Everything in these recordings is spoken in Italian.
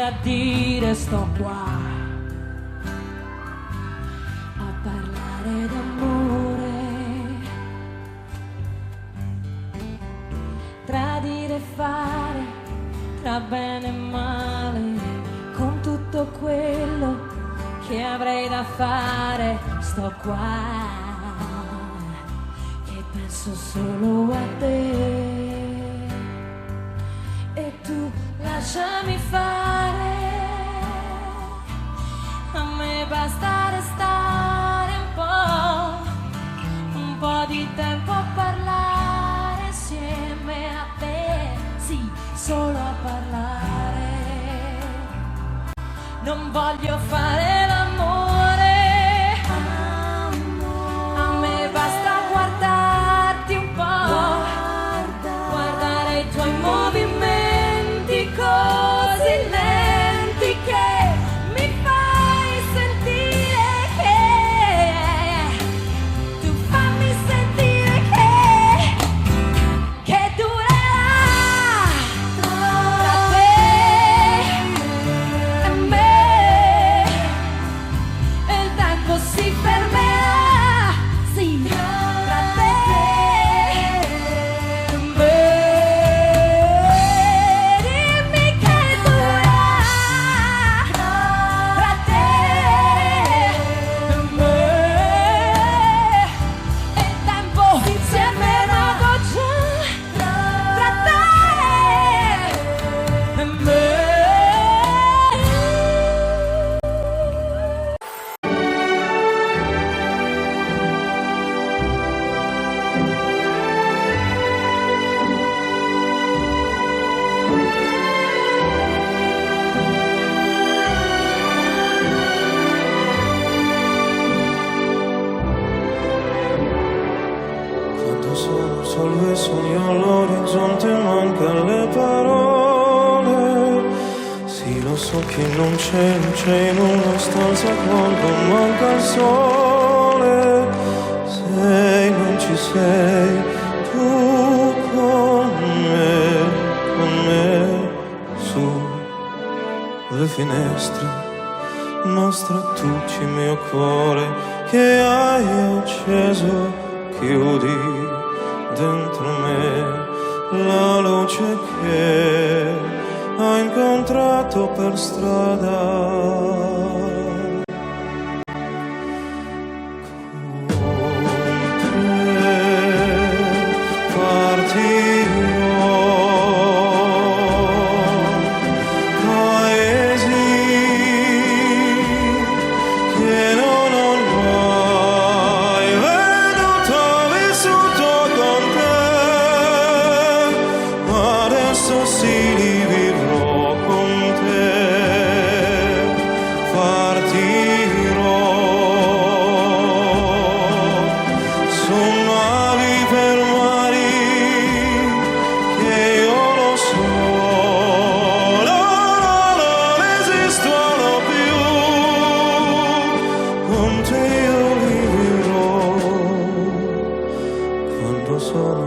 a dire sto qua a parlare d'amore, tradire e fare, tra bene e male, con tutto quello che avrei da fare, sto qua che penso solo a te. E tu lasciami fare, a me basta restare un po' di tempo a parlare insieme a te, sì, solo a parlare. Non voglio fare l'amore, a me basta guardarti un po', guardare i tuoi movimenti così lenti che mi fai sentire che tu fammi sentire che durerà tra te e me, e il tempo si fermerà, sì, tra te e me. Dimmi che durerà tra te e me, e il tempo si è fermato già tra te e me. Quando sono solo e sogno all'orizzonte mancano le parole. Sì, lo so che non c'è in una stanza quando manca il sole. Se non ci sei tu con me, su le finestre, mostra tutti il mio cuore che hai acceso. Chiudi dentro me la luce che ho incontrato per strada.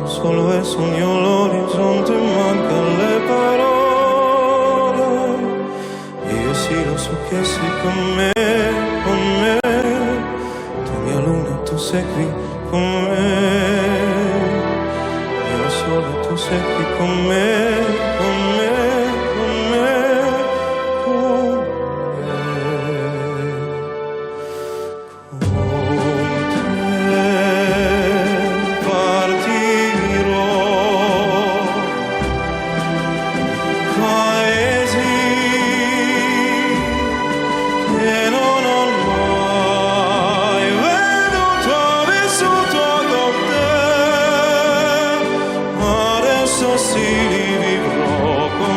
Solo e sogno l'orizzonte, mancano le parole. Io sì, lo so che sei con me, tu mia luna, tu sei qui con me. Io solo, tu sei qui con me, con me, con me, con me. Con te partirò. Paesi che non ho mai veduto, vissuto con te, ma adesso sì li vivrò con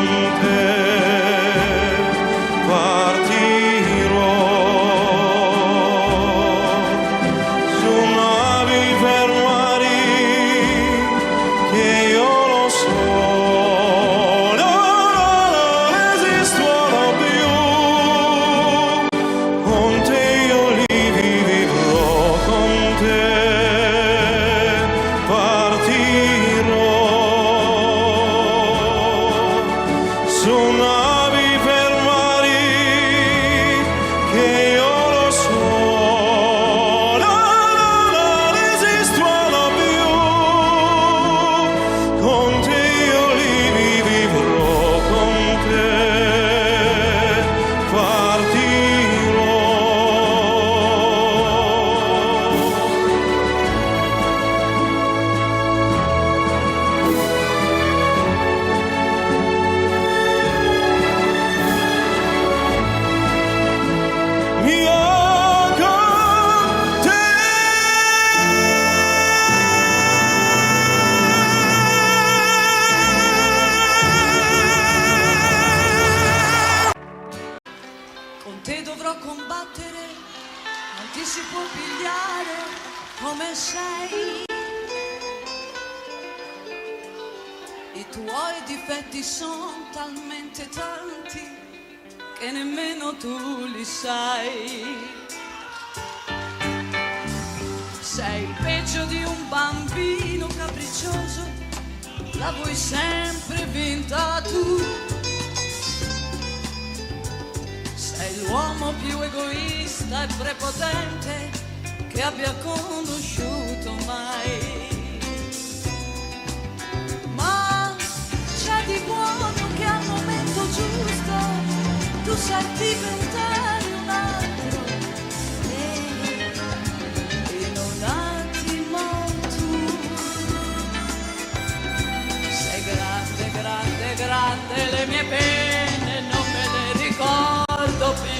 dovrò combattere, non ti si può pigliare come sei. I tuoi difetti sono talmente tanti che nemmeno tu li sai. Sei peggio di un bambino capriccioso, la vuoi sempre vinta tu. Sei l'uomo più egoista e prepotente che abbia conosciuto mai. Ma c'è di buono che al momento giusto tu sai diventare un altro. In un attimo tu sei grande, grande, grande, le mie pene non me le ricordo più.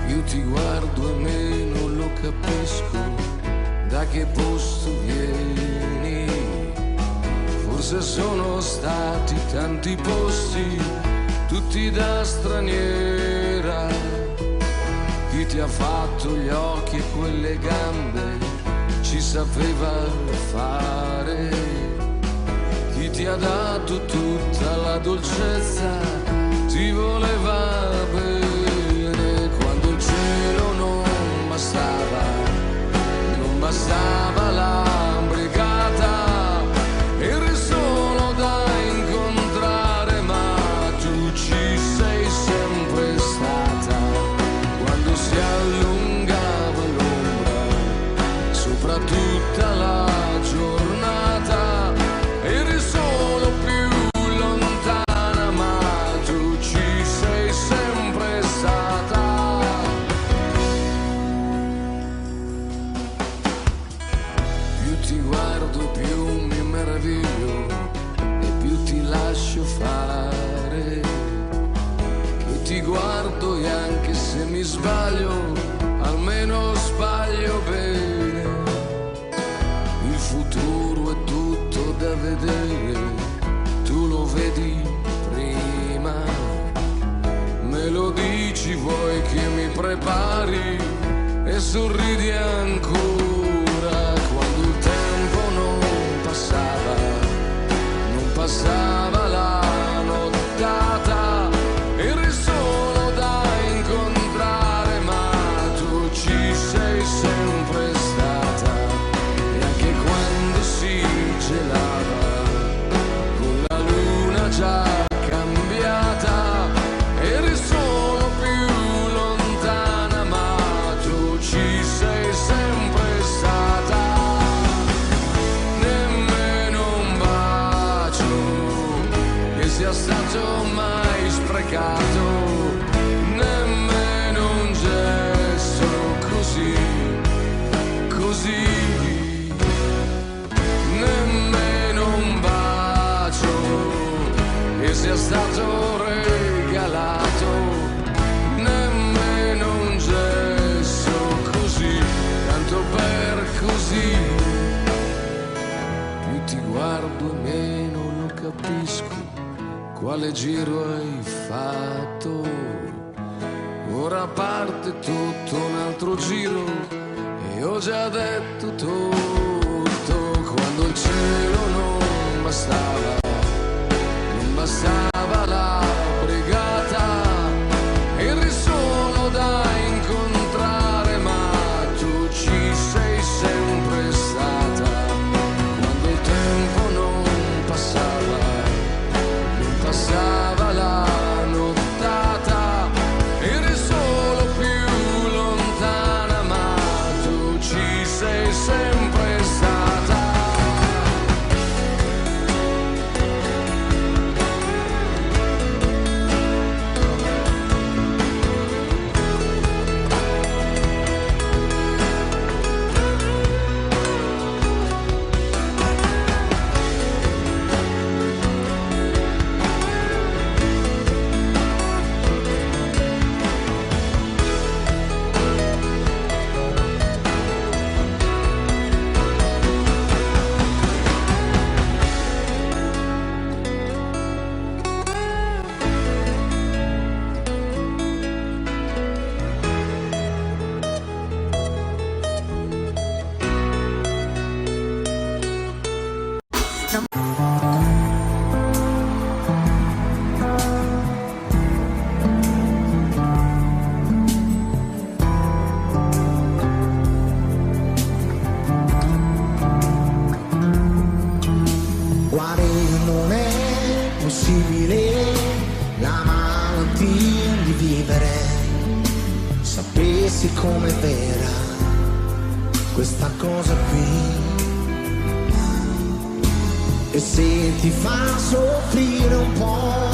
Più ti guardo e meno lo capisco da che posto vieni. Forse sono stati tanti posti, tutti da straniera. Chi ti ha fatto gli occhi e quelle gambe ci sapeva fare. Chi ti ha dato tutta la dolcezza ti voleva bene. Quando il cielo non bastava la brigata, eri solo da incontrare, ma tu ci sei sempre stata. Quando si allungava l'ombra sopra tutta la giornata, eri solo più lontana, ma tu ci sei sempre sbaglio, almeno sbaglio bene. Il futuro è tutto da vedere, tu lo vedi prima. Me lo dici, vuoi che mi prepari e sorridi ancora. Quando il tempo non passava la nottata, eri solo da incontrare, ma tu ci sei sempre stata. E anche quando si gelava, con la luna già cambiata, eri solo più lontana, ma tu ci sei sempre stata. Nemmeno un bacio che sia stato mai sprecato, nemmeno un gesto così, così. Nemmeno un bacio che sia stato regalato, nemmeno un gesto così, tanto per così. Più ti guardo e meno lo capisco, quale giro hai fatto. Ora parte tutto un altro giro e ho già detto tutto. Quando il cielo non bastava la brigata, eri solo da incontrare, ma tu ci sei sempre stata. Quando il tempo non passava la nottata, eri solo più lontana, ma tu ci sei sempre stata. Com'è vera questa cosa qui, e se ti fa soffrire un po',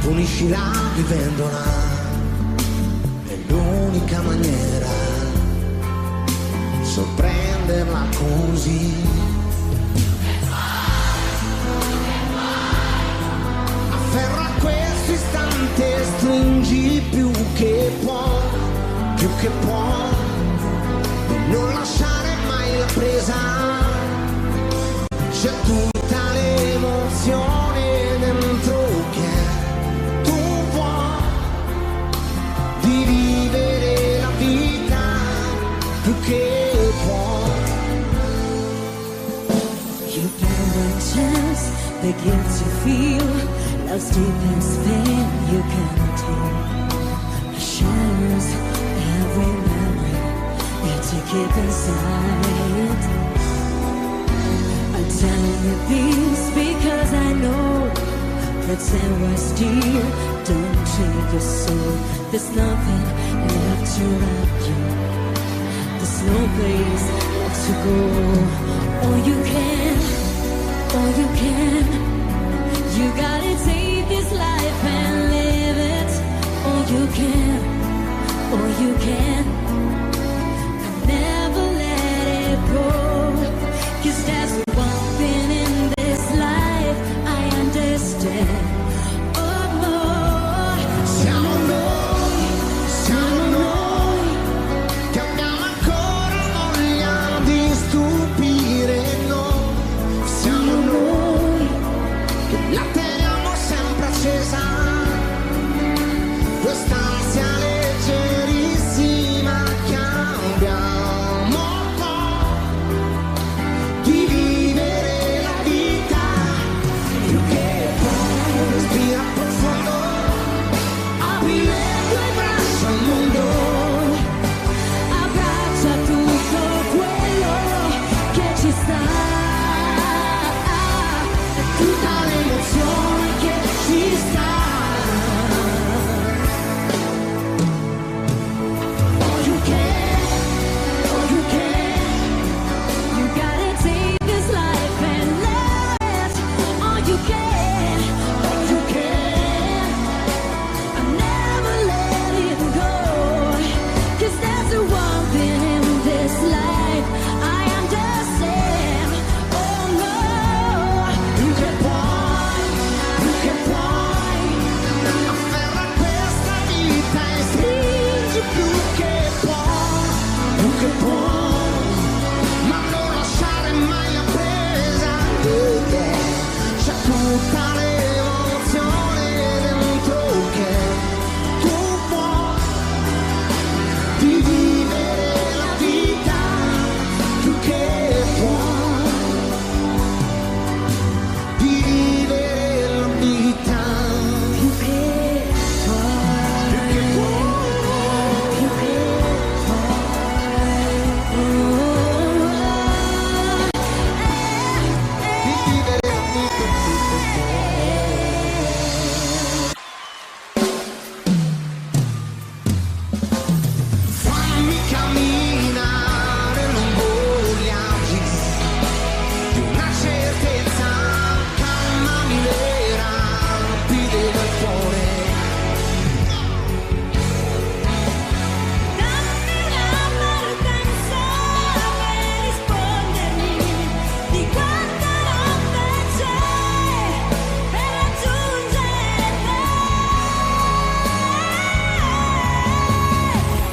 puniscila vivendola, è l'unica maniera, sorprenderla così. Afferra questo istante, stringi più che può, non lasciare mai la presa, c'è tutta l'emozione dentro che tu vuoi, di vivere la vita più che puoi. You give a chance, the guilt you feel, love's deepest pain you can take. The shadows, every memory that you keep inside. I'm telling you this because I know pretend we're still, don't take your soul. There's nothing left to wrap you, there's no place left to go. All you can, you gotta take this life and live it. All you can, and never let it go. 'Cause there's one thing in this life I understand. Oh, Siamo noi che puoi, ma non lasciare mai la presa di te. C'è tutta l'emozione dentro che tu puoi di vivere la vita più che puoi, di vivere la vita più che puoi, più che puoi, più che di vivere la vita più che fammi camminare lungo gli aghi di una certezza, calmami le rapide del cuore. Dammi la partenza per rispondermi di quanta notte c'è per raggiungere te.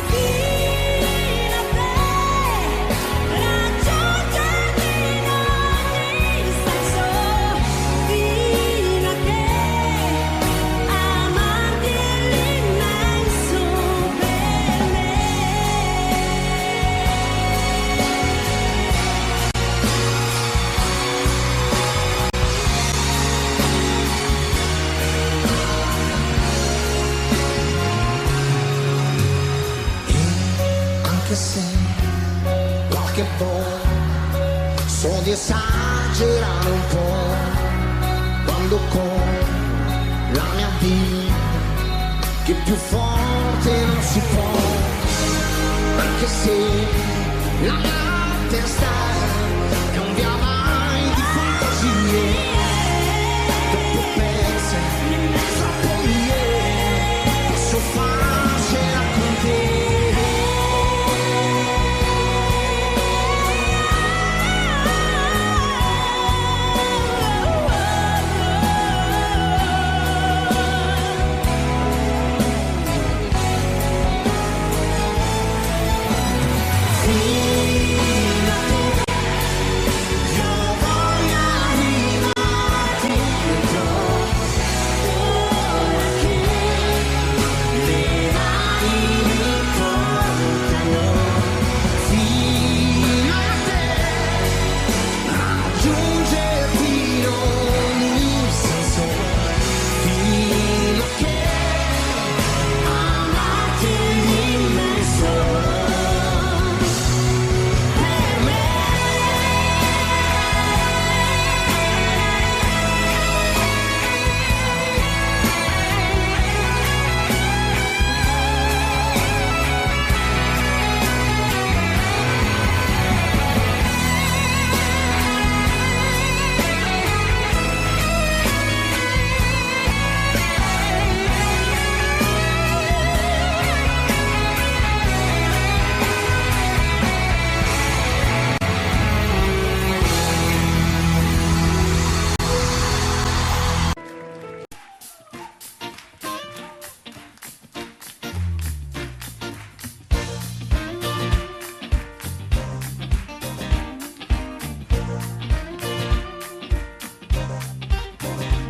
Fino a te, raggiungerti in ogni senso, fino a che amarti è l'immenso per me. Anche se qualche volta so di esagerare un po', quando con la mia vita che più forte non si può, anche se la mia testa è un via vai di fantasie, troppo perse, troppo mie, posso farcela con te.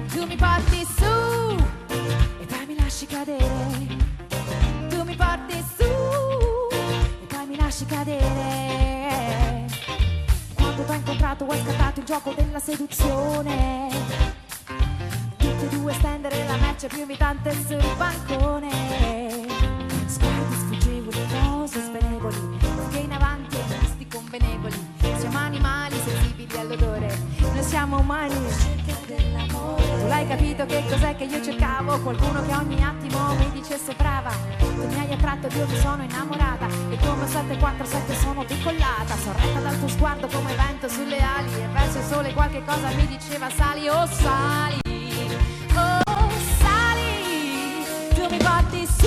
Tu mi porti su e poi mi lasci cadere. Tu mi porti su e poi mi lasci cadere. Quando t'ho incontrato hai scattato il gioco della seduzione. Tutti e due stendere la merce più invitante sul bancone. Sguardi sfuggevoli, cose svenevoli, che in avanti e misti convenevoli. Siamo animali sensibili all'odore, noi siamo umani in cerca dell'amore. Tu l'hai capito che cos'è che io cercavo? Qualcuno che ogni attimo mi dicesse brava. Tu mi hai attratto ed io mi sono innamorata. E come un 747 sono decollata. Sorretta dal tuo sguardo come vento sulle ali. E verso il sole qualche cosa mi diceva sali, oh sali, oh sali. Tu mi porti su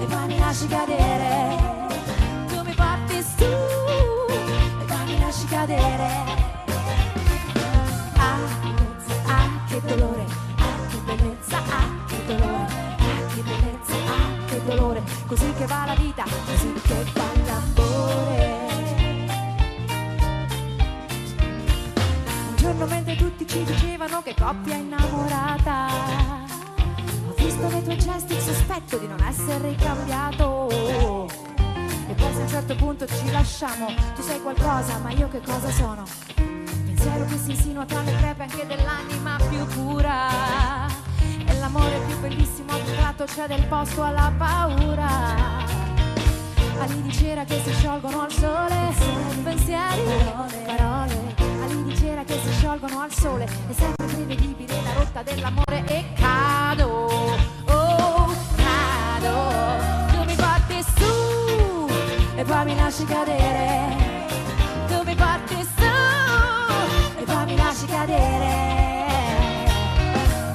e poi mi lasci cadere. Tu mi porti su e poi mi lasci cadere. Ah, che dolore, ah, che bellezza, ah, che dolore, ah, che bellezza, ah, che dolore, così che va la vita, così che va l'amore. Un giorno mentre tutti ci dicevano che coppia innamorata, ho visto nei tuoi gesti il sospetto di non essere ricambiato. E poi se a un certo punto ci lasciamo, tu sei qualcosa, ma io che cosa sono? Pensiero che si insinua tra le crepe anche dell'anima più pura. E l'amore più bellissimo a un tratto c'è del posto alla paura. Ali di cera che si sciolgono al sole, pensieri, parole. Ali di cera che si sciolgono al sole, è sempre prevedibile la rotta dell'amore e cado, oh cado. Tu mi porti su e poi mi lasci cadere. Tu mi porti su e poi mi lasci cadere.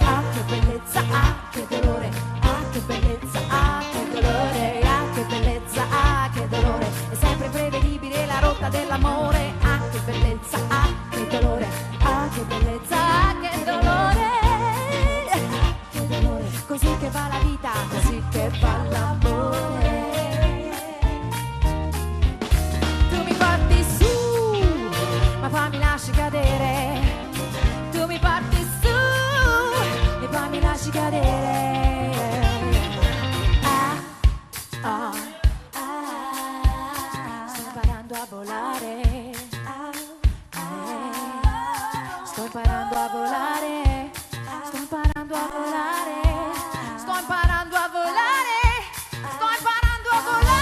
Ah che bellezza, ah che dolore, ah che bellezza, ah che dolore, ah che bellezza, ah che dolore. È sempre prevedibile la rotta dell'amore. Ah che bellezza, ah che dolore, ah che bellezza, ah che dolore, che dolore. Così che va la vita, così che va l'amore. Tu mi porti su, ma poi mi lasci cadere. Tu mi porti su e poi mi lasci cadere. Ah, ah, ah, sto imparando a volare. Sto imparando a volare. Sto imparando a volare. Sto imparando a volare. Sto imparando a volare.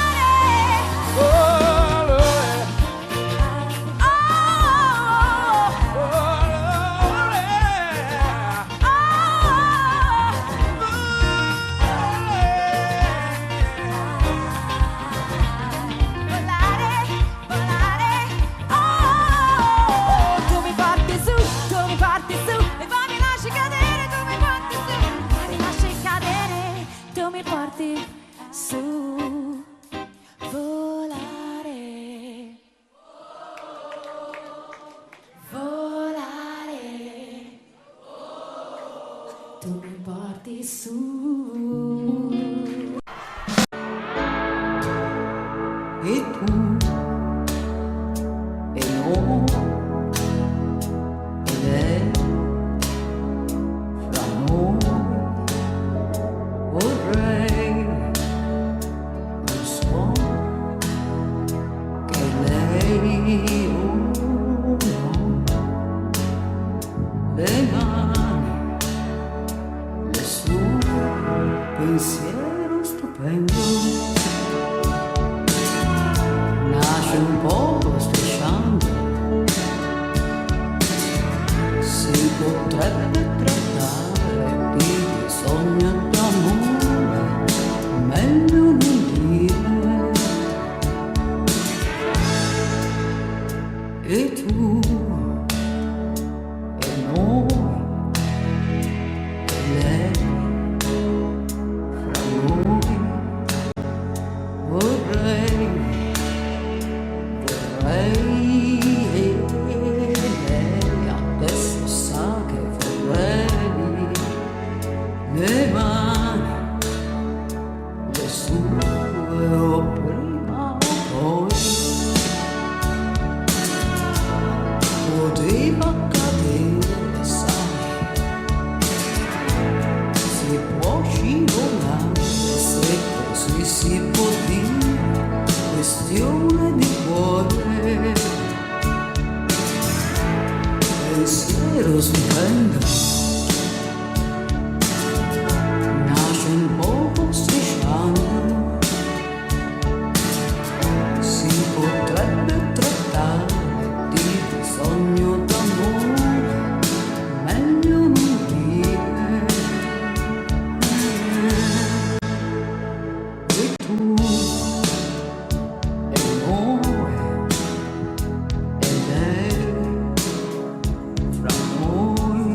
Su, volare, volare, tu mi porti su. E tu, e no, e lei, fra noi vorrei. Le mani, le sue, pensiero stupendo, nasce un po' strisciando, si potrebbe trattare di sogno d'amore, meglio non dire. E tu, e noi, e lei, fra noi, vorrei, e lei adesso sa che vorrei, le mani, le sue o prima o poi. Poteva cadere, sai, si può scivolare, se così si può dire, questione di cuore, pensiero stupendo, nasce un po' strisciando, si potrebbe trattare sogno d'amore, meglio non dire. E tu, e noi, e lei, fra noi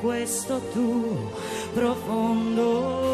questo tuo profondo.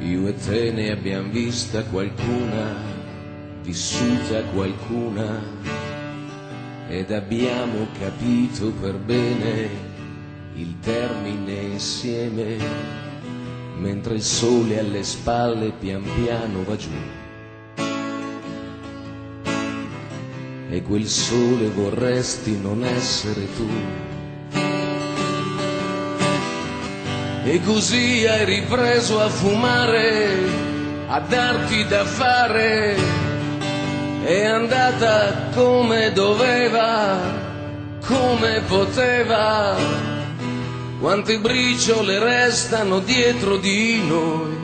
Io e te ne abbiamo vista qualcuna, vissuta qualcuna, ed abbiamo capito per bene il termine insieme, mentre il sole alle spalle pian piano va giù. E quel sole vorresti non essere tu. E così hai ripreso a fumare a darti da fare, è andata come doveva, come poteva. Quante briciole restano dietro di noi.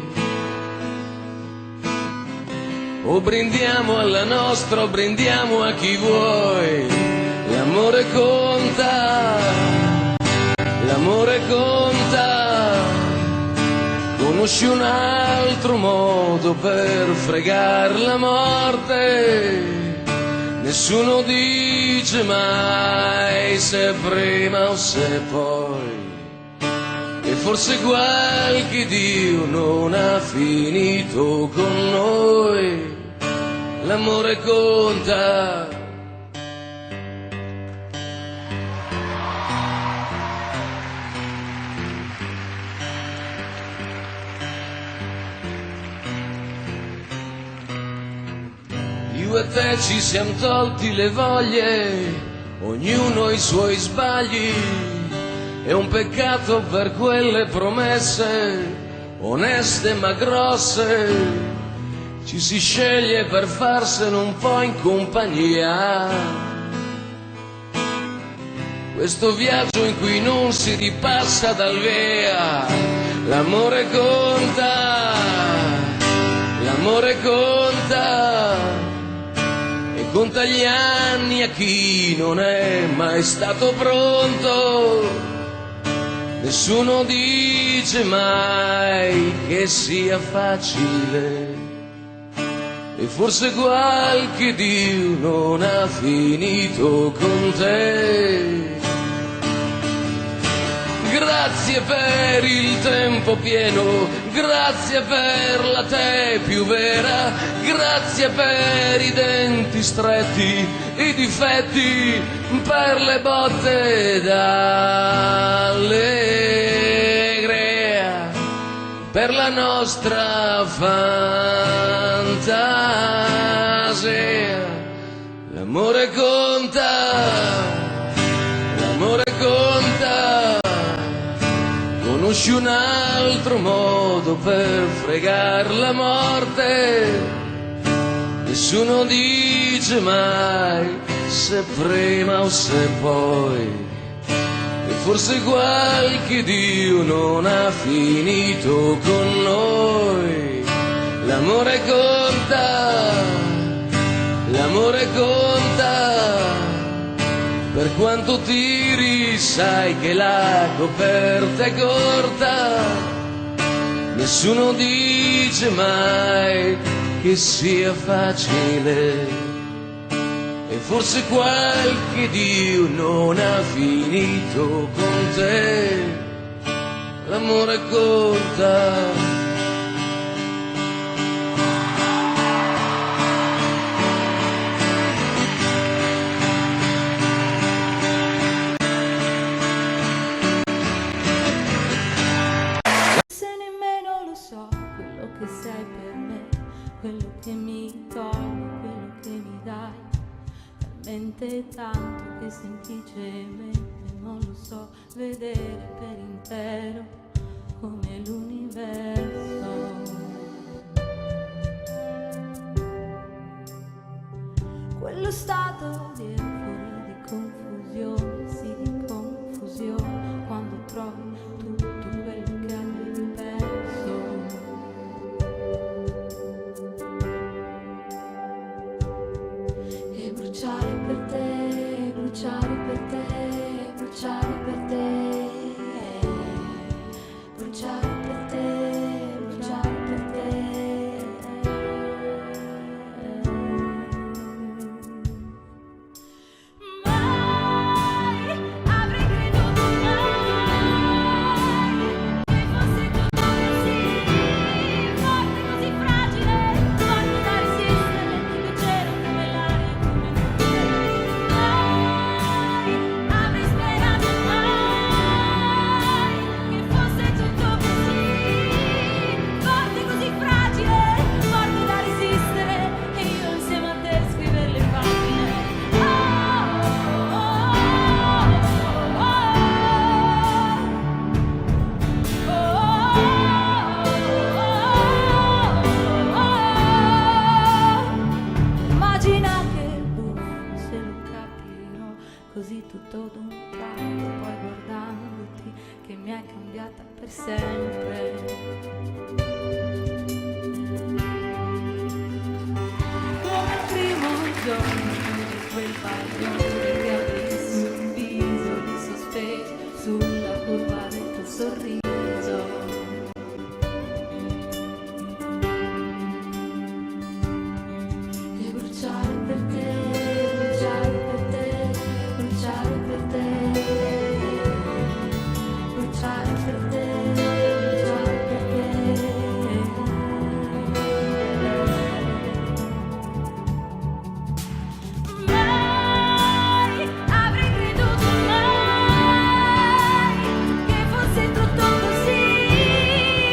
O brindiamo alla nostra o brindiamo a chi vuoi. L'amore conta, l'amore conta. Conosci un altro modo per fregar la morte? Nessuno dice mai se prima o se poi. E forse qualche Dio non ha finito con noi. L'amore conta. Io e te ci siamo tolti le voglie, ognuno i suoi sbagli. È un peccato per quelle promesse, oneste ma grosse. Ci si sceglie per farsene un po' in compagnia. Questo viaggio in cui non si ripassa dal via. L'amore conta, l'amore conta. E conta gli anni a chi non è mai stato pronto. Nessuno dice mai che sia facile. E forse qualche Dio non ha finito con te. Grazie per il tempo pieno, grazie per la te più vera, grazie per i denti stretti, i difetti, per le botte d'allegria, per la nostra fantasia. L'amore conta, l'amore conta. Conosci un altro modo per fregar la morte? Nessuno dice mai se prima o se poi. E forse qualche Dio non ha finito con noi. L'amore conta, l'amore conta. Per quanto tiri sai che la coperta è corta. Nessuno dice mai che sia facile. E forse qualche Dio non ha finito con te. L'amore conta. Sei per me, quello che mi togli, quello che mi dai, talmente tanto che semplicemente non lo so vedere per intero come l'universo. Quello stato di euforia, di confusione, sì di confusione, quando trovi tutto quello che avevi perso. Bruciare per te, bruciare per te, bruciare per te, bruciare per te, bruciare per te. fiore che apre sul viso di sospeso, sulla curva del tuo sorriso. E bruciare per te, bruciare per te, bruciare per te, bruciare per te, bruciare per te. Mai avrei creduto mai che fosse tutto così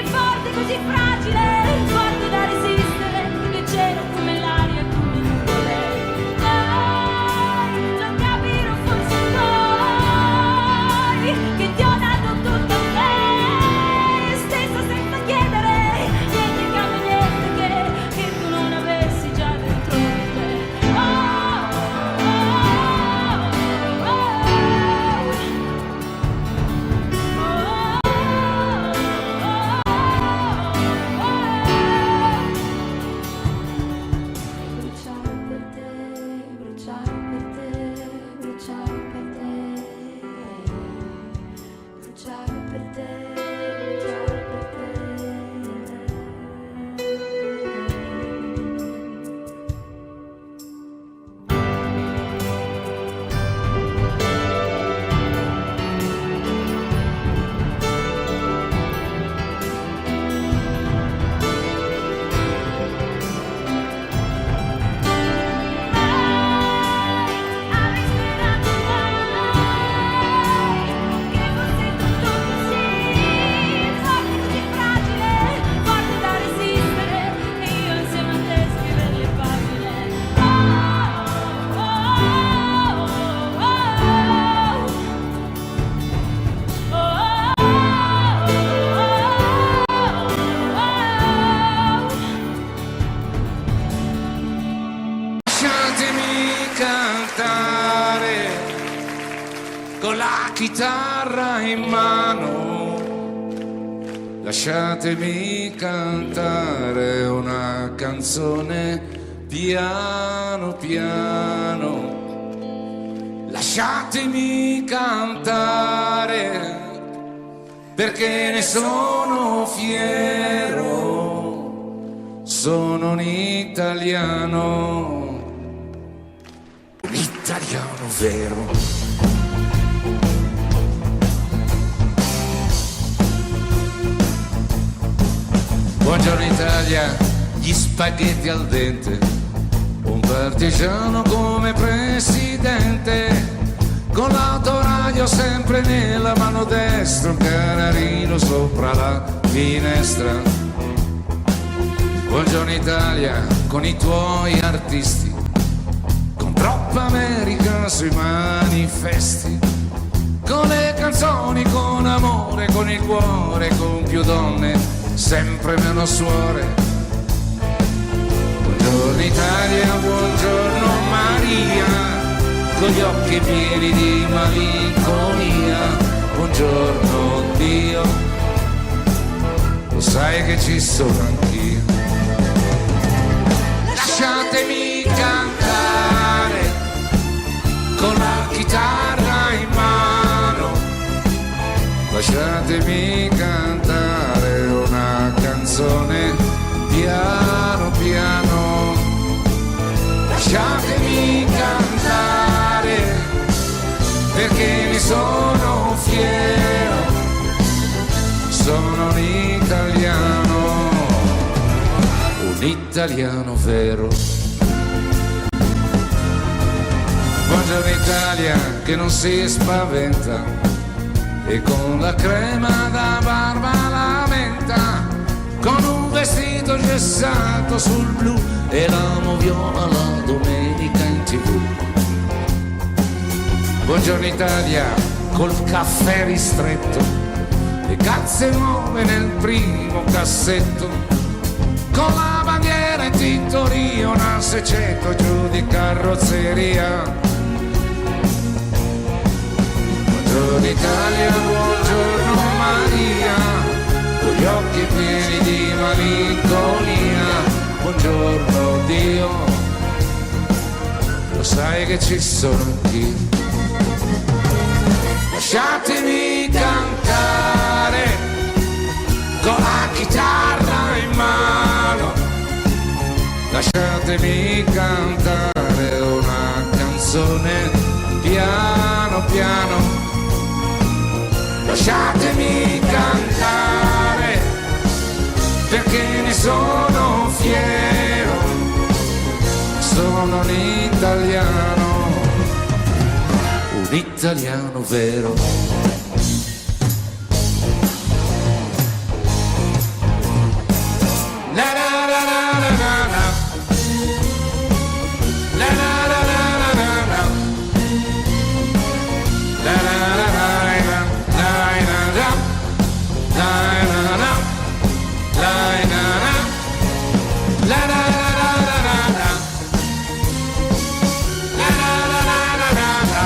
forte, così fragile, forte da resistere, leggero come l'aria, come nuvole. Mai non capirò forse poi che ti ho dato tutto a me stessa senza chiedere niente in cambio, niente che tu non avessi già dentro di te. Bruciare per te, bruciare per te, bruciare per te, bruciare per te, bruciare per te. Avrei sperato mai che fosse tutto così forte, così fragile, forte da resistere, e io insieme a te scrivere le pagine. Lasciatemi cantare con la chitarra in mano, lasciatemi cantare una canzone piano piano, lasciatemi cantare perché ne sono fiero, sono un italiano vero. Buongiorno Italia, gli spaghetti al dente, un partigiano come presidente, con l'autoradio sempre nella mano destra, un canarino sopra la finestra. Buongiorno Italia, con i tuoi artisti, con troppa America sui manifesti, con le canzoni, con amore, con il cuore, con più donne, sempre meno suore. Buongiorno Italia, buongiorno Maria, con gli occhi pieni di malinconia. Buongiorno Dio, lo sai che ci sono anch'io. Lasciatemi cantare con la chitarra in mano, lasciatemi cantare una canzone piano piano, lasciatemi cantare perché ne sono fiero, sono un italiano vero. Buongiorno Italia che non si spaventa e con la crema da barba lamenta, con un vestito gessato sul blu e l'amo viola la domenica in TV. Buongiorno Italia col caffè ristretto e cazze nuove nel primo cassetto, con la bandiera in tintoria, un assecetto giù di carrozzeria. Buongiorno Italia, buongiorno Maria, con gli occhi pieni di malinconia. Buongiorno Dio, lo sai sai che ci sono anch'io. Lasciatemi cantare con la chitarra in mano, lasciatemi cantare una canzone piano piano, lasciatemi cantare perché ne sono fiero, sono un italiano vero. La la la la la la la. La la la la la la la. La la la la la la la. La la la. La la la. La la la la la la. La la la la la la.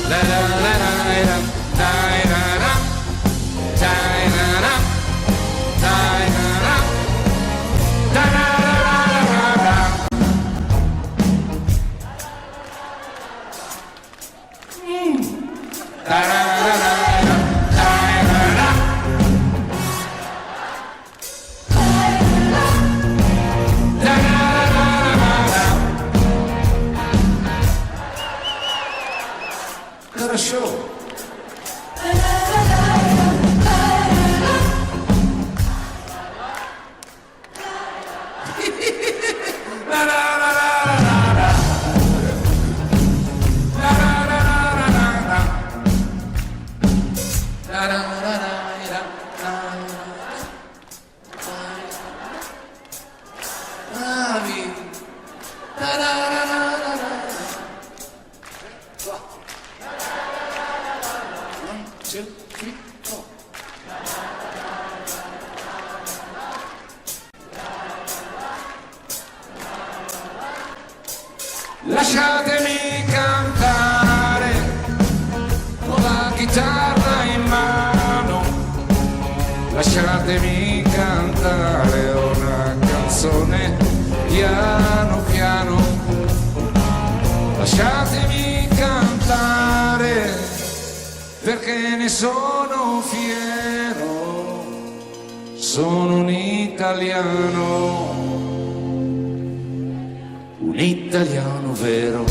La la la la la. Lasciatemi cantare con la chitarra in mano, lasciatemi cantare una canzone piano piano, lasciatemi cantare perché ne sono fiero, sono un italiano vero.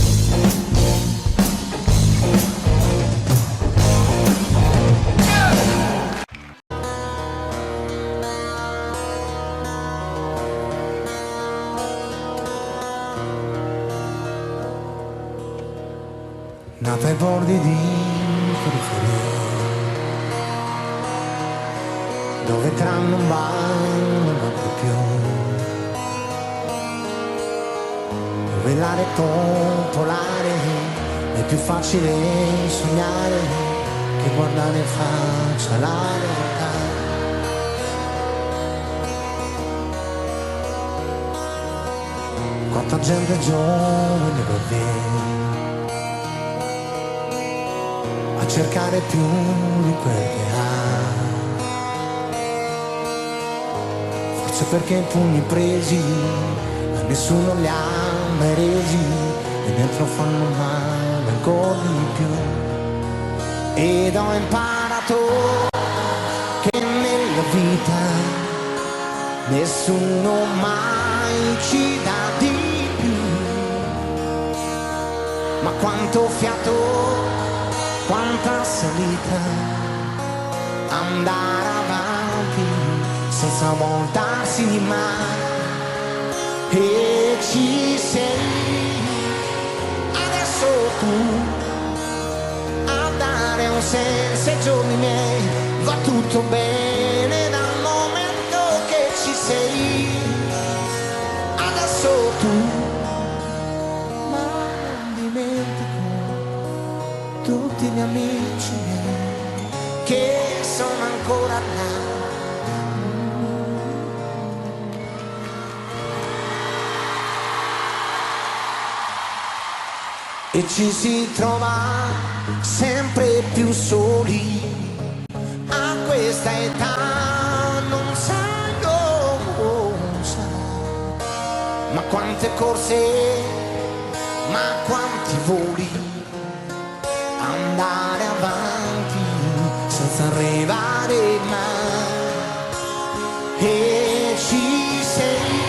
Nata ai bordi di periferia, dove tram non vanno manco più, dove l'area popolare è più facile sognare che guardare in faccia la realtà. Quanta gente giovane va bene a cercare più di quel che ha, forse perché i pugni presi a nessuno li ha mai resi e dentro fanno male ancora di più. Ed ho imparato che nella vita nessuno mai ci dà di più, ma quanto fiato, quanta salita, andare avanti senza voltarsi mai. E ci sei adesso tu a dare un senso ai giorni miei, va tutto bene dal momento che ci sei adesso tu, ma non dimentico tutti gli amici miei che sono ancora là. E ci si trova sempre più soli a questa età, non sai cosa, ma quante corse ma quanti voli andare avanti senza arrivare mai. E ci sei,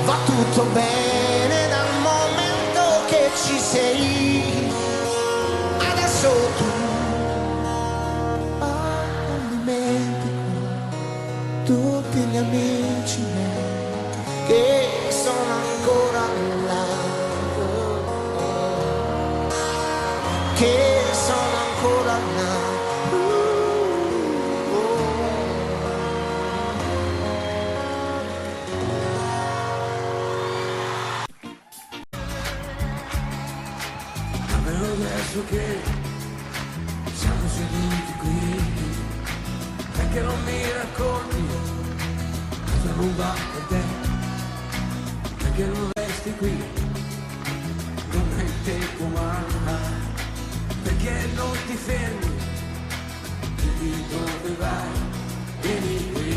va tutto bene dal momento che ci sei. Adesso tu dimentico tutti gli amici miei che sono ancora là, che sono ancora là. Adesso che siamo seduti qui, perché non mi racconti cosa non va per te, perché non resti qui, non hai tempo mai, perché non ti fermi, dimmi dove vai, vieni qui,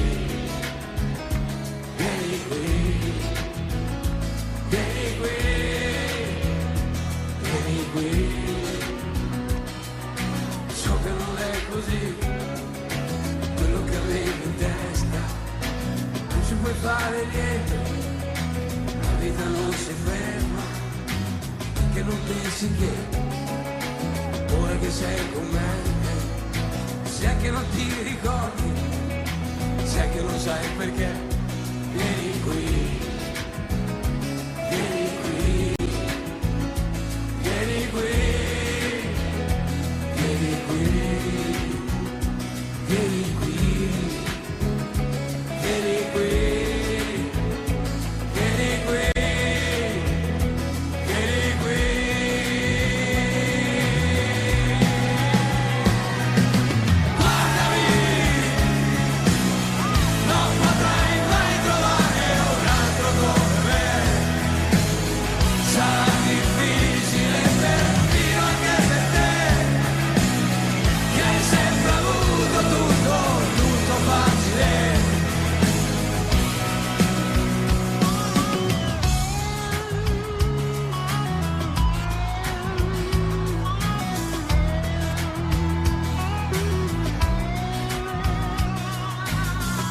vieni qui, vieni qui, vieni qui. So che non è così quello che avevi in testa, non ci puoi fare niente, la vita non si ferma, che non pensi che ora che sei con me, sai che non ti ricordi, sai che non sai perché, vieni qui, vieni qui, vieni qui. Vieni qui, vieni qui, vieni qui, vieni qui, vieni qui. Guardami, non potrai mai trovare un altro come me. Sarà difficile perfino anche per te, che hai sempre avuto tutto facile.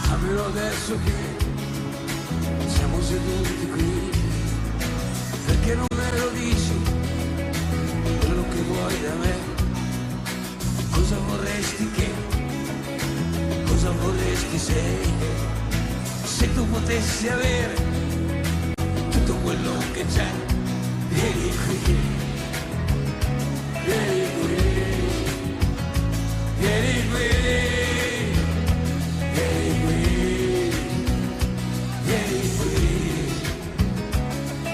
Almeno adesso che siamo seduti qui, perché non me lo dici quello che vuoi da me? Cosa vorresti che, cosa vorresti se tu potessi avere tutto quello che c'è? Vieni qui, vieni qui, vieni qui, vieni qui, vieni qui,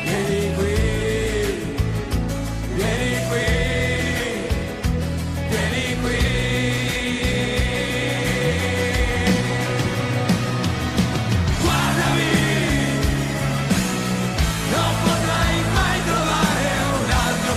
vieni qui, vieni qui, vieni qui. Guardami, non potrai mai trovare un altro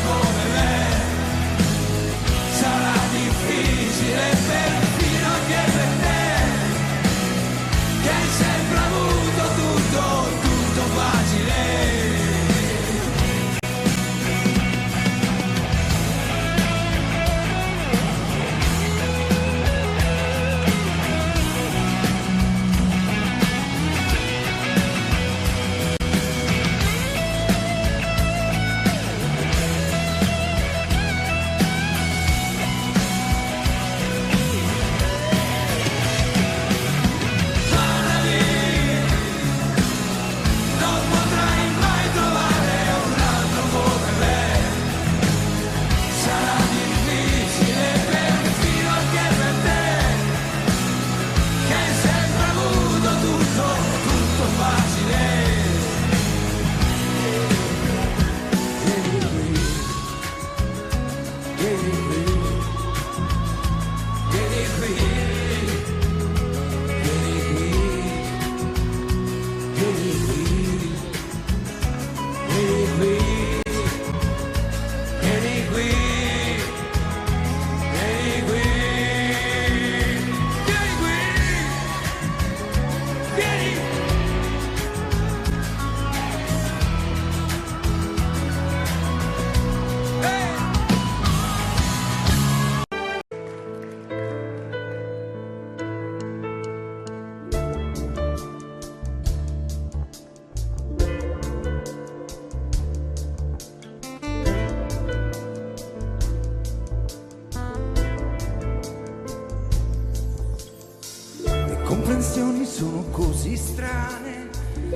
incomprensioni sono così strane,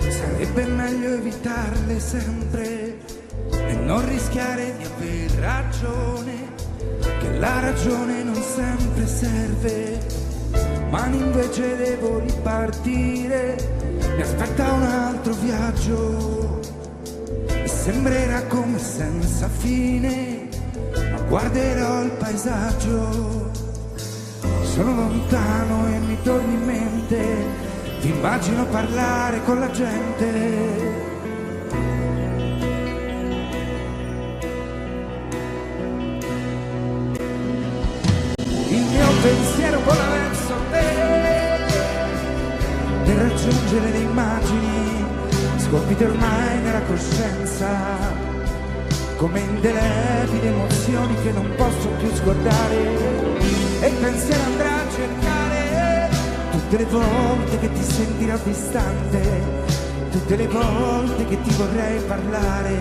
sarebbe meglio evitarle sempre e non rischiare di aver ragione, che la ragione non sempre serve. Ma invece devo ripartire, mi aspetta un altro viaggio e sembrerà come senza fine, ma guarderò il paesaggio. Sono lontano e mi torni in mente, ti immagino parlare con la gente. Il mio pensiero vola verso te per raggiungere le immagini scolpite ormai nella coscienza, come indelebili emozioni che non posso più scordare. E il pensiero andrà a cercare tutte le volte che ti sentirò distante, tutte le volte che ti vorrei parlare,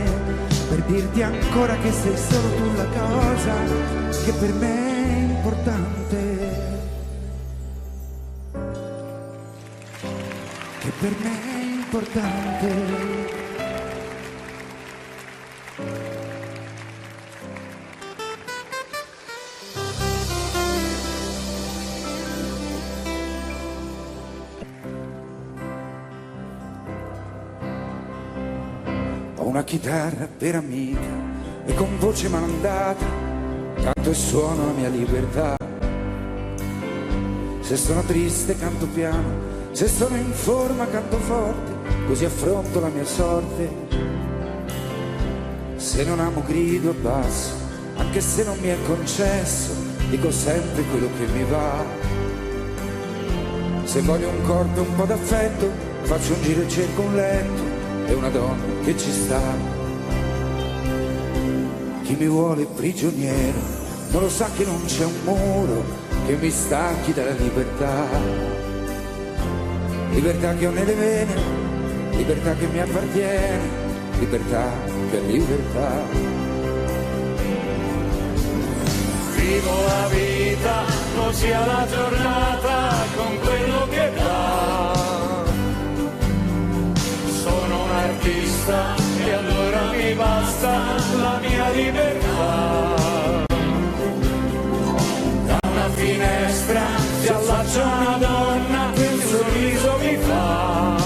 per dirti ancora che sei solo tu la cosa che per me è importante, che per me è importante. Una chitarra per amica e con voce malandata canto e suono la mia libertà. Se sono triste canto piano, se sono in forma canto forte, così affronto la mia sorte. Se non amo grido basso, anche se non mi è concesso, dico sempre quello che mi va. Se voglio un corpo e un po' d'affetto, faccio un giro e cerco un letto e una donna che ci sta. Chi mi vuole prigioniero non lo sa che non c'è un muro che mi stacchi dalla libertà. Libertà che ho nelle vene, libertà che mi appartiene, libertà che è libertà. Vivo la vita così alla giornata con quello che dà. Sono un artista e allora mi basta la mia libertà. Da una finestra si allaccia una donna che un sorriso mi fa.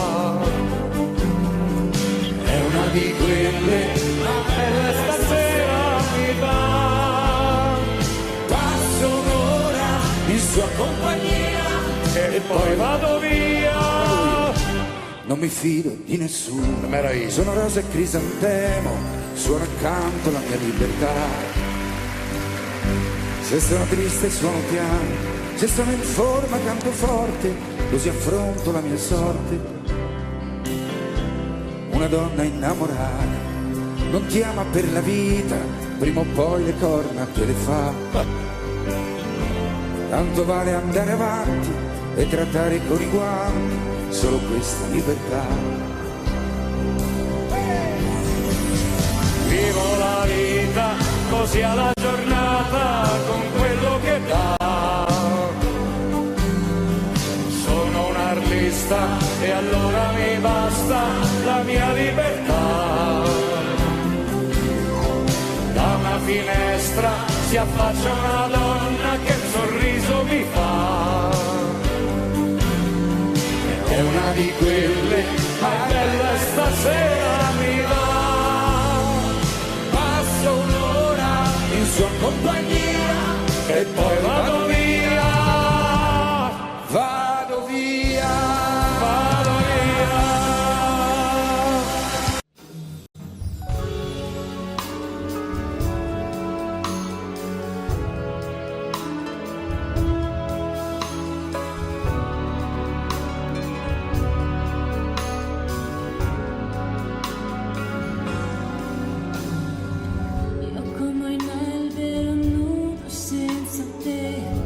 È una di quelle, ma bella stasera mi va. Passo un'ora in sua compagnia e poi vado via. Non mi fido di nessuno, sono rosa e crisantemo, suono accanto la mia libertà. Se sono triste suono piano, se sono in forma canto forte, così affronto la mia sorte. Una donna innamorata non ti ama per la vita, prima o poi le corna te le fa. Tanto vale andare avanti e trattare con i guanti solo questa libertà. Vivo la vita così alla giornata con quello che dà. Sono un artista e allora mi basta la mia libertà. Da una finestra si affaccia una donna che il sorriso mi fa. È una di quelle, ma è bella stasera mi va. Passo un'ora in sua compagnia e poi vado via. Vado via, Vado via. Io come un albero nudo senza te.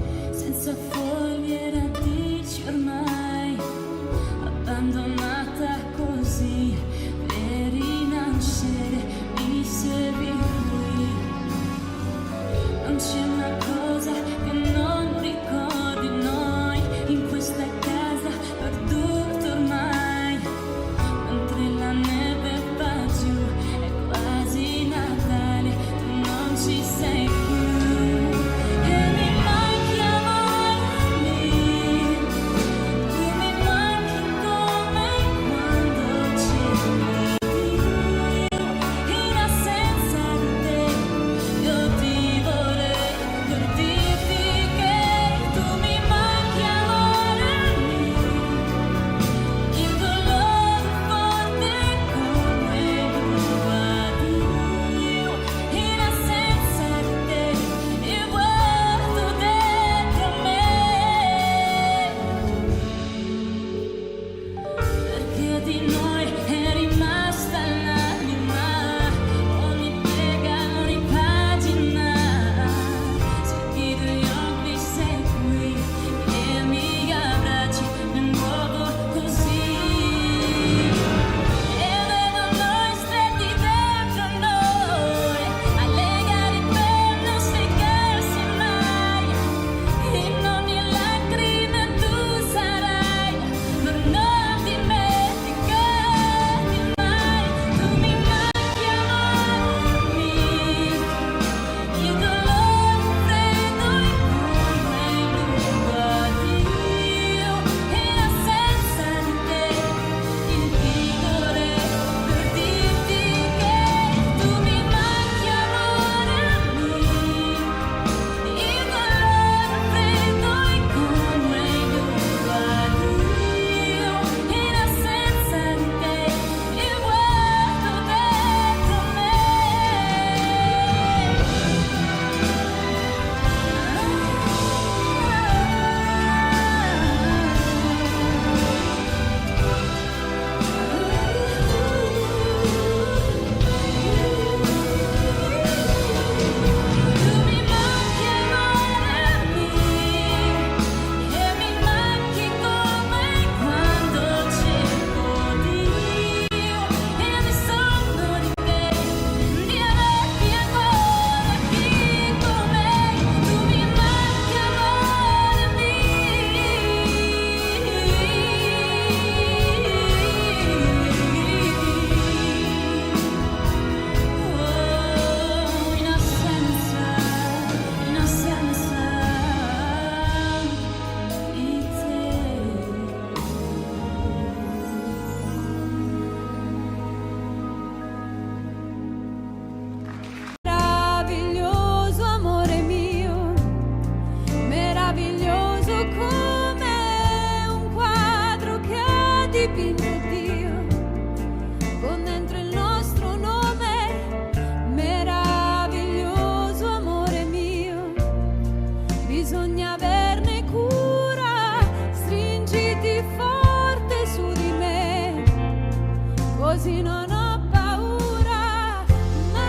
così non ho paura mai,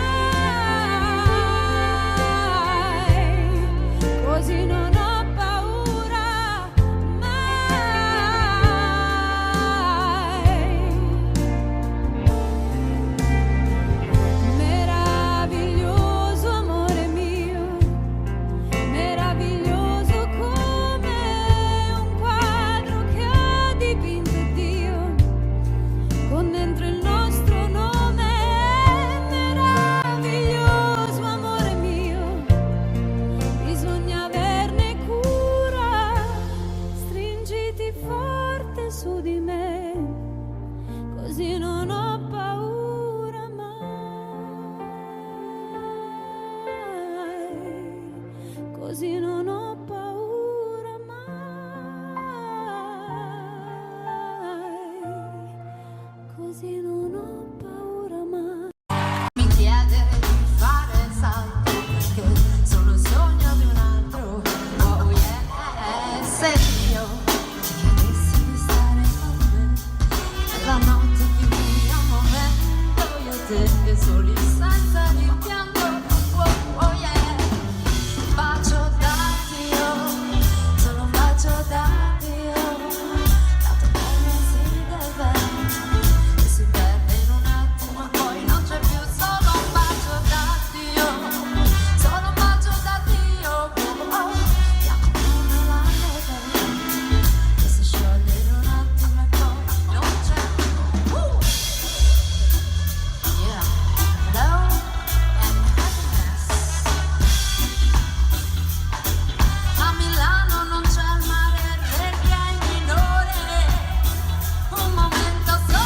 così non ho paura mai. Meraviglioso amore mio, meraviglioso come un quadro che ha dipinto Dio, con dentro il nostro nome. Meraviglioso amore mio, bisogna averne cura, stringiti forte su di me, così non ho paura mai, così non ho paura mai, così non ho paura mai. Mi chiede di fare il salto perché sono il sogno di un altro. Oh yeah, se io ti chiedessi di stare con me nella notte più buia, un momento io e te soli senza rimpianto. Oh yeah, bacio da Dio, solo un bacio da Dio, dato come si deve, e si perde in un attimo e poi non c'è più. Solo un bacio da Dio, solo un bacio da Dio, oh, bianco come la neve, che si scioglie in un attimo e poi non c'è più. Yeah, love and happiness. A Milano non c'è il mare, il reggae è minore, un momento solo.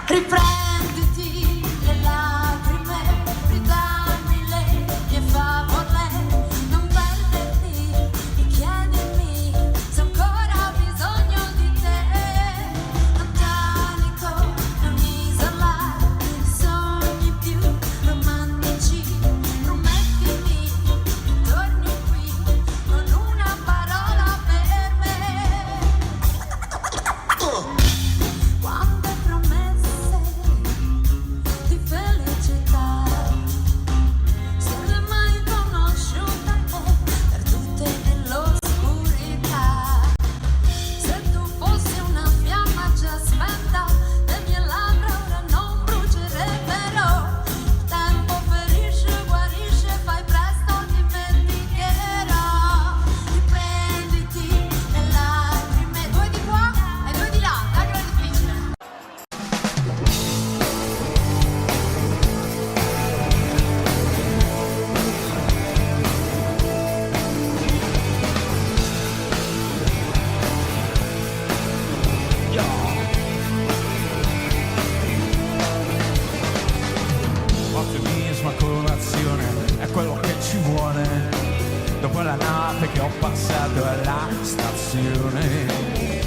Riprenditi le lacrime, ridammi le mie favole, non perderti e chiedimi se ho ancora bisogno di te. Lontanico, non isolare, sogni più romantici, promettimi che torni qui con una parola per me. Quante promesse di felicità, se le mai conosciute, perdute nell'oscurità. Se tu fossi una fiamma già spenta, le mie labbra ora non brucierebbero. Il tempo ferisce, guarisce, fai presto, dimenticherò. Riprenditi le lacrime, due di qua e due di là, lacrime difficile. Ottimismo a colazione è quello che ci vuole dopo la notte che ho passato alla stazione.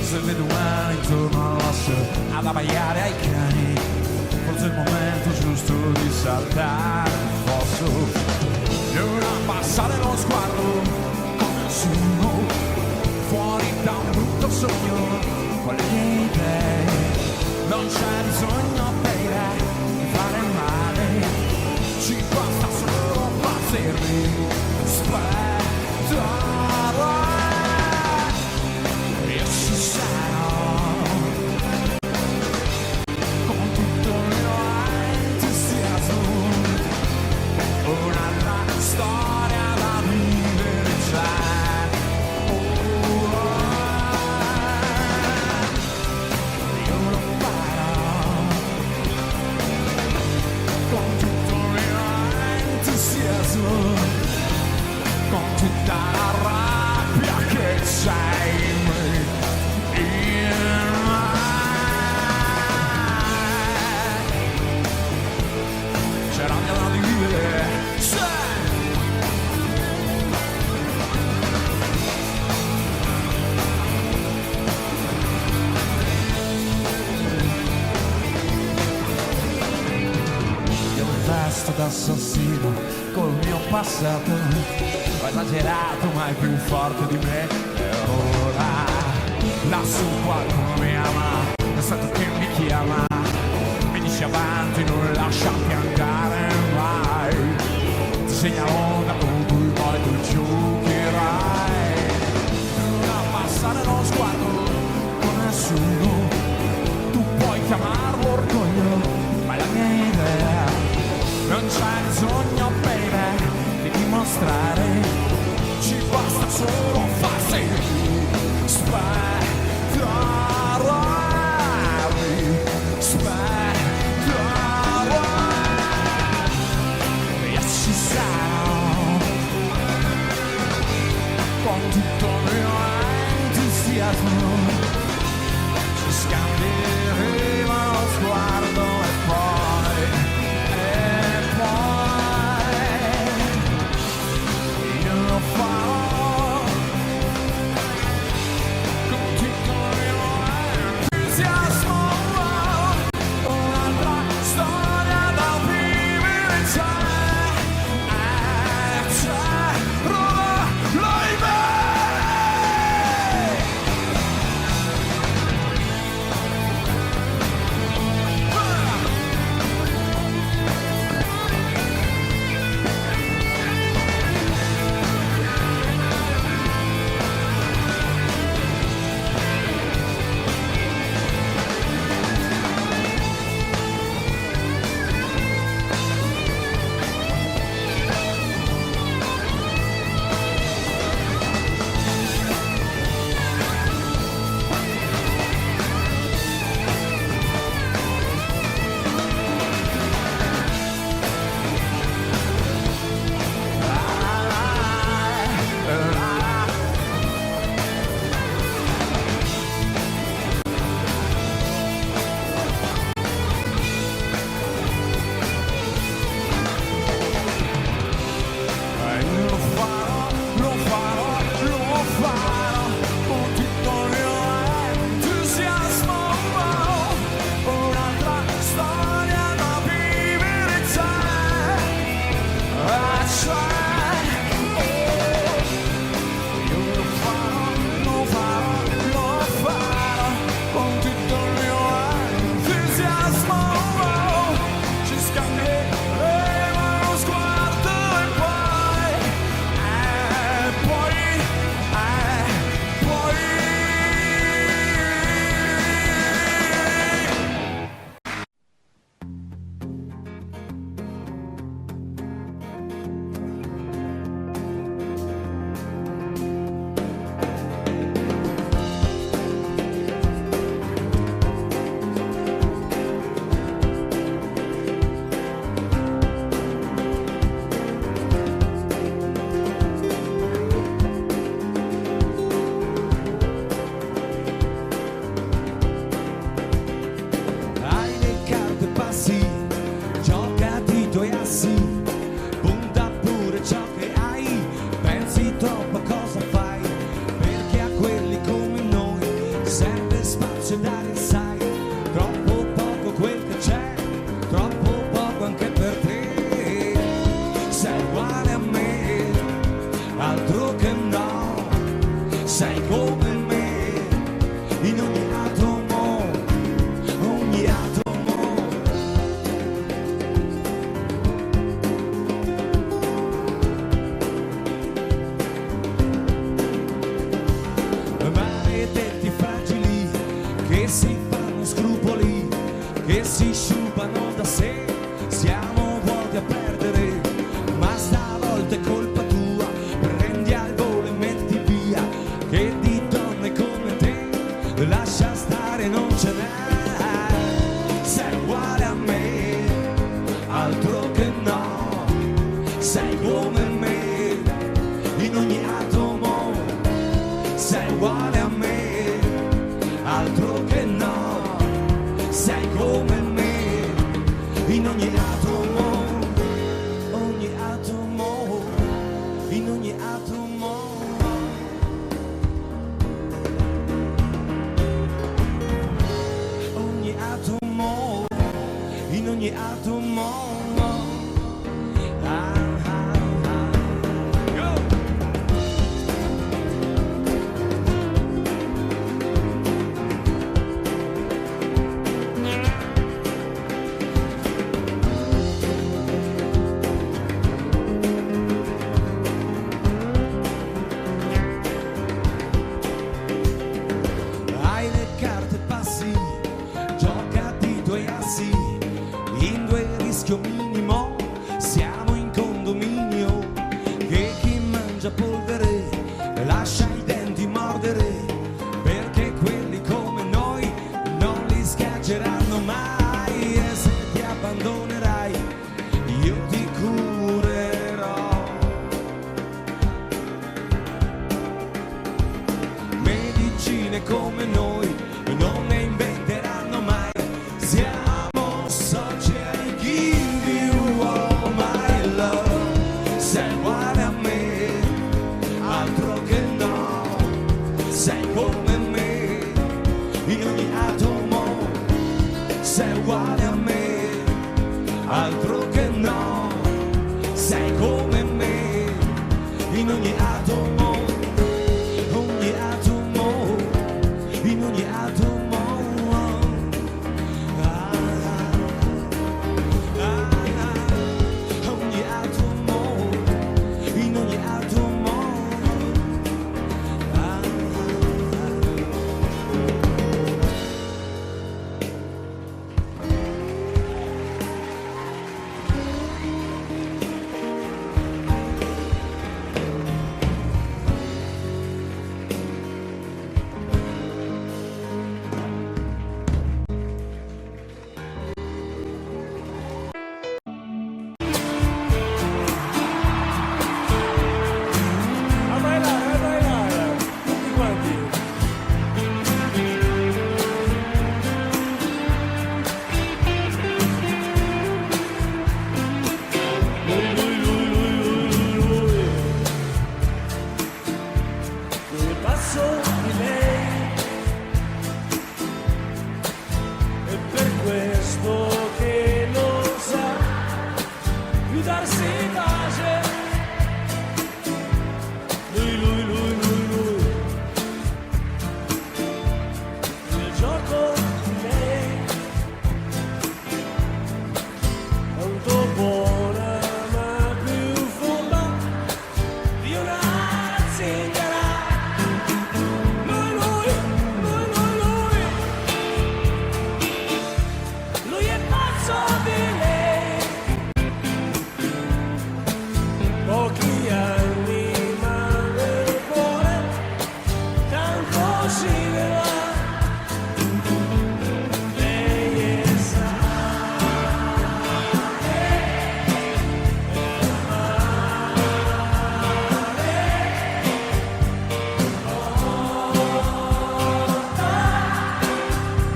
Se vedo umani intorno all'osso ad abbaiare ai cani, forse è il momento giusto di saltare il fosso e ora passare lo sguardo con nessuno, fuori da un brutto sogno con le mie idee. Non c'è bisogno, baby, di fare male, ci basta solo farsi aspettare. E ci sarò con tutto il mio entusiasmo, una storia da vivere già. Io lo farò con tutto il mio entusiasmo, con tutta la rabbia che c'hai in me. C'è rabbia da dividere, c'è gesto d'assassino col mio passato, ho esagerato ma è più forte di me. E ora lassù qualcuno mi ama, è stato che mi chiama, mi dice avanti, non lasciarti andare mai, ti segna onda con cui poi tu giocherai. Non abbassare lo sguardo con nessuno, tu puoi chiamarlo orgoglio, ma è la mia idea. Non c'è bisogno, baby, di dimostrare, ci basta solo farsi spettrare, spettrare. E ci sarò con tutto il mio entusiasmo, ci scambieremo lo sguardo e poi io lo farò con tutto il mio entusiasmo, un'altra storia da vivere c'è, in ogni atomo buttarsi in pace. Lui, nel gioco di lei, tanto buona ma più furba di una zingara. Lui è pazzo di lei, pochi anni ma nel cuore tanto si vedrà. Lei è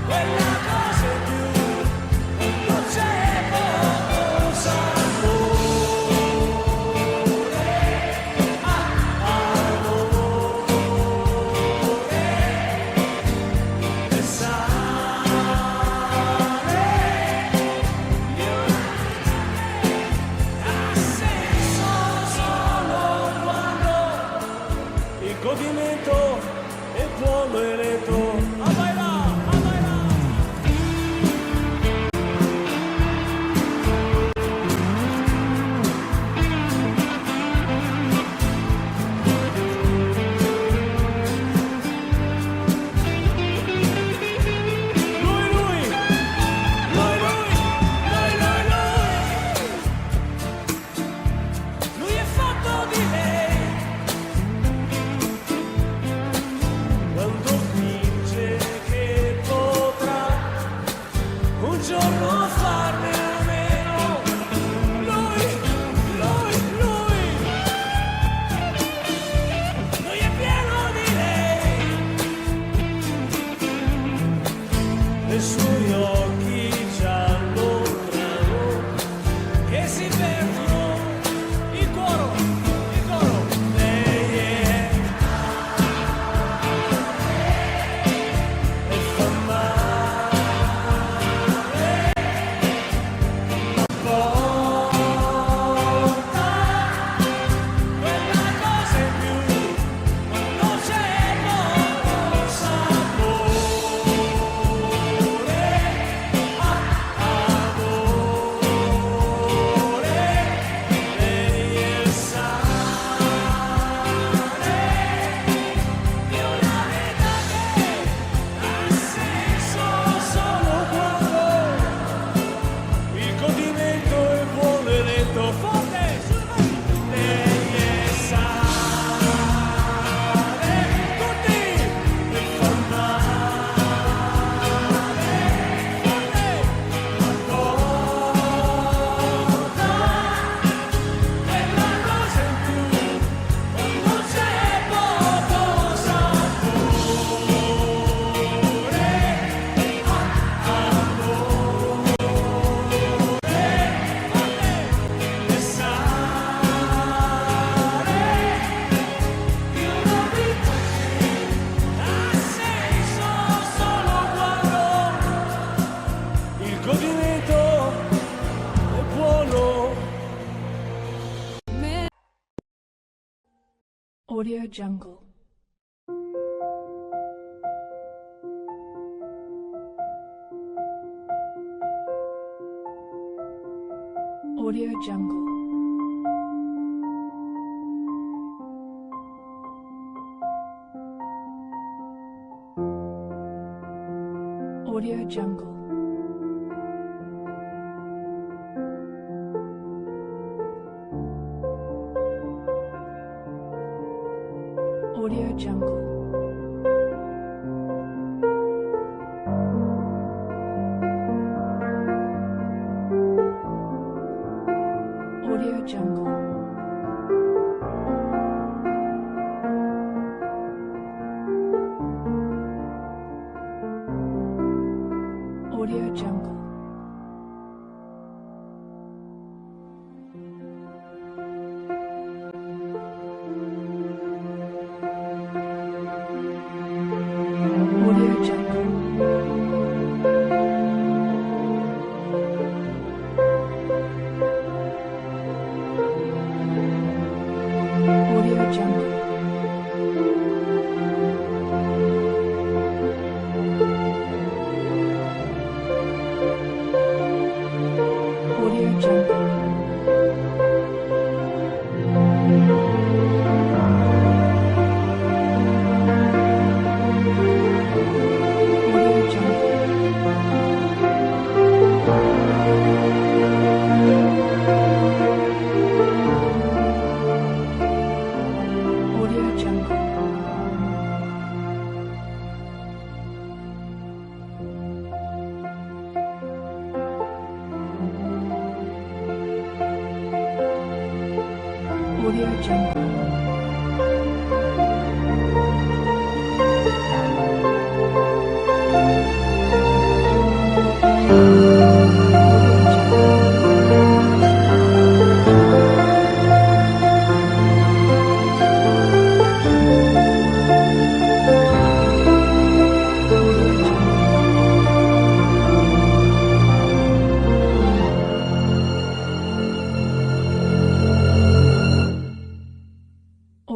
quella cosa in più, non c'è poco sapore, amore e sale di una ha senso solo quando il godimento è buono e lento. A bailar, a bailar. Lui è fatto di lei, quando finge che potrà un giorno farne a meno. Lui è pieno di lei, e i suoi occhi giallo trano che si perdono il coro. Lei e fa male, ma porta quella cosa in più, quando c'è poco sapore, amore. Lei è il sale di una vita che ha senso solo quando il godimento è buono e lento. Forte, lei è sale, tutti e fa male, forte, ma porta quella cosa in più, quando c'è poco sapore, amore e sale di una vita che ha senso solo quando il godimento è buono. Audio Jungle. Audio Jungle. Audio Jungle. Audio Jungle. Audio Jungle. Audio Jungle. Audio Jungle.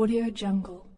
Audio Jungle.